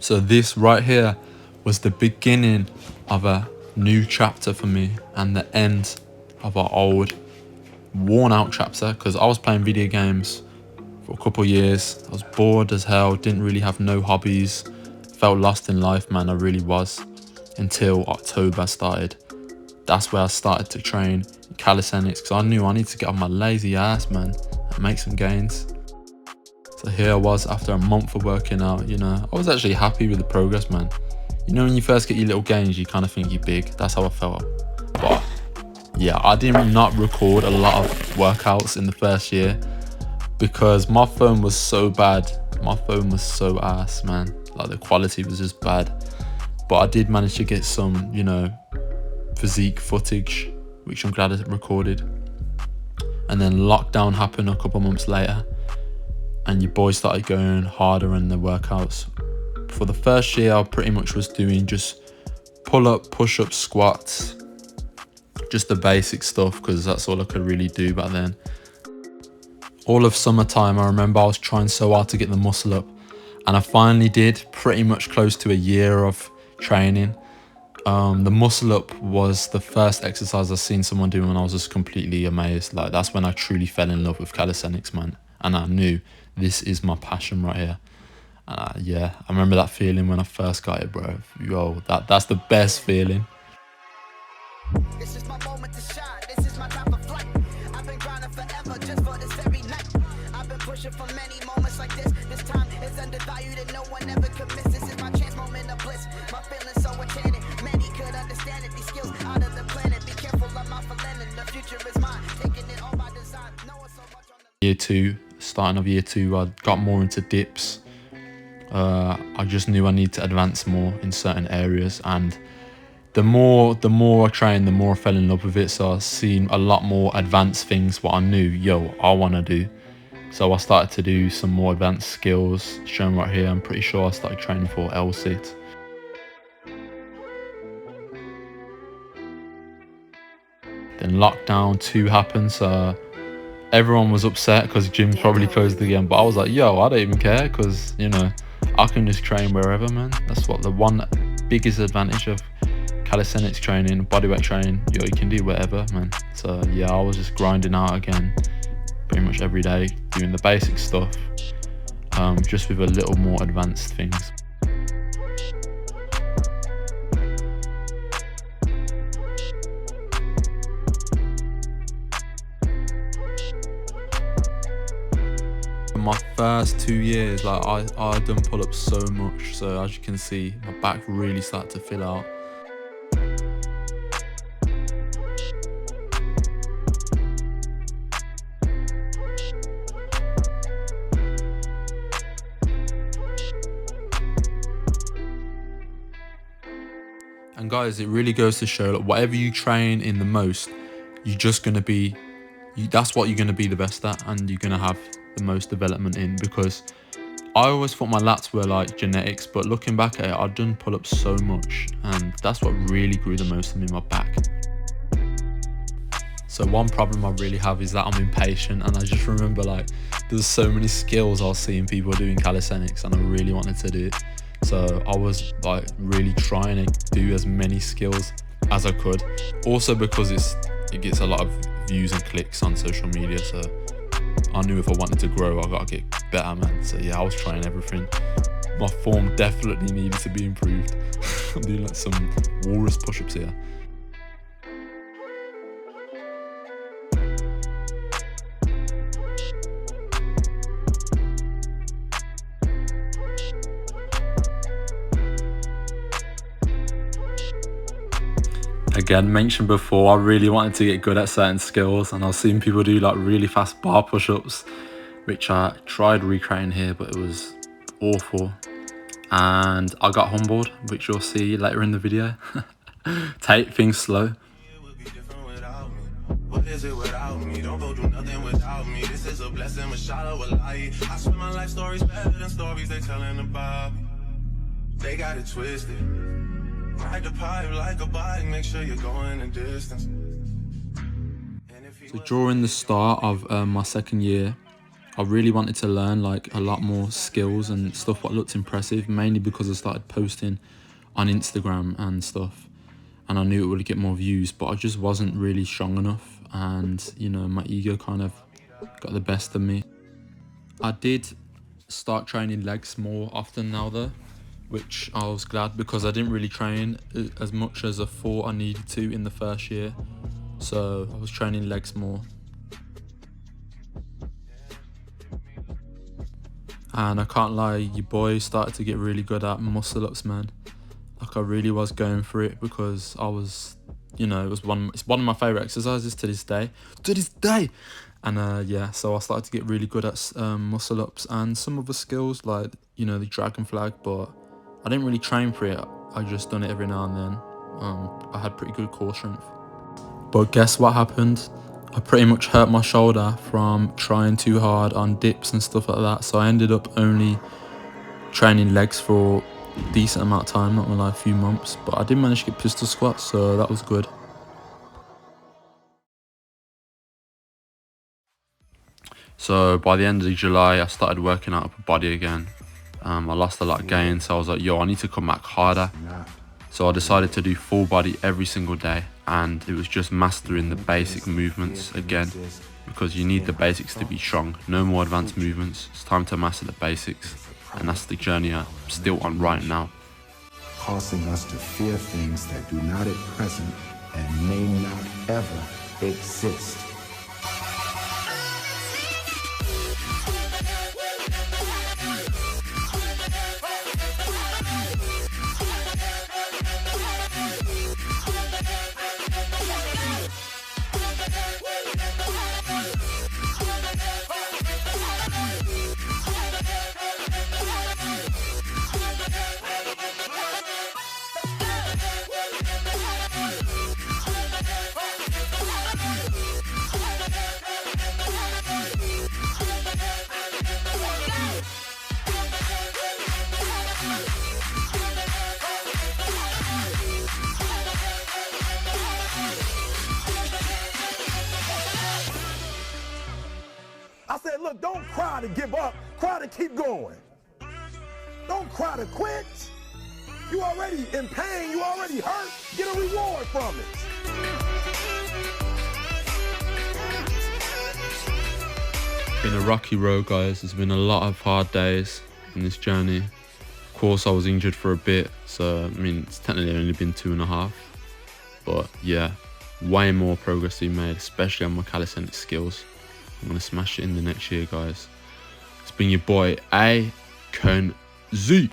So this right here was the beginning of a new chapter for me and the end of an old, worn out chapter, because I was playing video games for a couple of years. I was bored as hell, didn't really have no hobbies, felt lost in life, man. I really was, until October started. That's where I started to train calisthenics, because I knew I need to get off my lazy ass, man, and make some gains. So here I was after a month of working out, you know. I was actually happy with the progress, man. You know, when you first get your little gains, you kind of think you're big. That's how I felt. But yeah, I did not record a lot of workouts in the first year because my phone was so bad. My phone was so ass, man. Like, the quality was just bad. But I did manage to get some, you know, physique footage, which I'm glad I recorded. And then lockdown happened a couple months later, and your boy started going harder in the workouts. For the first year, I pretty much was doing just pull-up, push-up, squats, just the basic stuff, because that's all I could really do back then. All of summertime, I remember I was trying so hard to get the muscle up, and I finally did, pretty much close to a year of training. The muscle up was the first exercise I've seen someone do, and I was just completely amazed. Like, that's when I truly fell in love with calisthenics, man. And I knew this is my passion right here. Yeah, I remember that feeling when I first got it, bro. Yo, that's the best feeling. This is my moment to shine. This is my time of flight. I've been grinding forever just for this very night. I've been pushing for many moments like this. This time is undervalued and no one ever could miss. This is my chance, moment of bliss. My feelings so enchanted. Many could understand it. These skills out of the planet. Be careful, I'm out for landing. The future is mine. Taking it all by design. Knowing so much on the Year two, starting of year two, I got more into dips. I just knew I need to advance more in certain areas, and the more I trained, the more I fell in love with it. So I seen a lot more advanced things what I knew, yo, I want to do. So I started to do some more advanced skills, shown right here. I'm pretty sure I started training for L-sit. Then lockdown 2 happened, so everyone was upset because gyms probably closed again. But I was like, yo, I don't even care, because, you know, I can just train wherever, man. That's what the one biggest advantage of calisthenics training, bodyweight training, yo, you can do whatever, man. So yeah, I was just grinding out again pretty much every day, doing the basic stuff, just with a little more advanced things. My first 2 years, like, I done pull up so much, so as you can see, my back really started to fill out. And guys, it really goes to show that whatever you train in the most, you're just gonna be, that's what you're gonna be the best at, and you're gonna have the most development in. Because I always thought my lats were like genetics, but looking back at it, I've done pull up so much, and that's what really grew the most in me, my back. So one problem I really have is that I'm impatient, and I just remember, like, there's so many skills I was seeing people doing calisthenics, and I really wanted to do it. So I was like really trying to do as many skills as I could. Also because it gets a lot of views and clicks on social media, so I knew if I wanted to grow, I gotta get better, man. So yeah, I was trying everything. My form definitely needed to be improved. I'm doing like some walrus push-ups here. Again, mentioned before, I really wanted to get good at certain skills, and I was seeing people do like really fast bar push-ups, which I tried recreating here, but it was awful. And I got humbled, which you'll see later in the video. Take things slow. What is it without me? Don't go do nothing without me. This is a blessing, a shot of a light. I spend my life stories better than stories they telling about me. They got it twisted. Ride the pipe like a bike, make sure you're going the distance. So during the start of my second year, I really wanted to learn like a lot more skills and stuff what looked impressive, mainly because I started posting on Instagram and stuff, and I knew it would get more views, but I just wasn't really strong enough, and you know, my ego kind of got the best of me. I did start training legs more often now though, which I was glad, because I didn't really train as much as I thought I needed to in the first year, so I was training legs more. And I can't lie, your boy started to get really good at muscle ups, man. Like I really was going for it, because I was, you know, it's one of my favorite exercises to this day. And yeah, so I started to get really good at muscle ups and some other skills like, you know, the dragon flag, but I didn't really train for it. I just done it every now and then. I had pretty good core strength. But guess what happened? I pretty much hurt my shoulder from trying too hard on dips and stuff like that. So I ended up only training legs for a decent amount of time, not gonna lie, a few months. But I did manage to get pistol squats, so that was good. So by the end of July, I started working out upper body again. I lost a lot of gain, so I was like, yo, I need to come back harder. So I decided to do full body every single day, and it was just mastering the basic movements again, because you need the basics to be strong. No more advanced movements. It's time to master the basics, and that's the journey I'm still on right now. Causing us to fear things that do not at present and may not ever exist. I said, look, don't cry to give up, cry to keep going. Don't cry to quit. You already in pain, you already hurt, get a reward from it. Been a rocky road, guys. There's been a lot of hard days in this journey. Of course, I was injured for a bit, so I mean, it's technically only been 2.5. But yeah, way more progress being made, especially on my calisthenics skills. I'm gonna smash it in the next year, guys. It's been your boy A Con Z.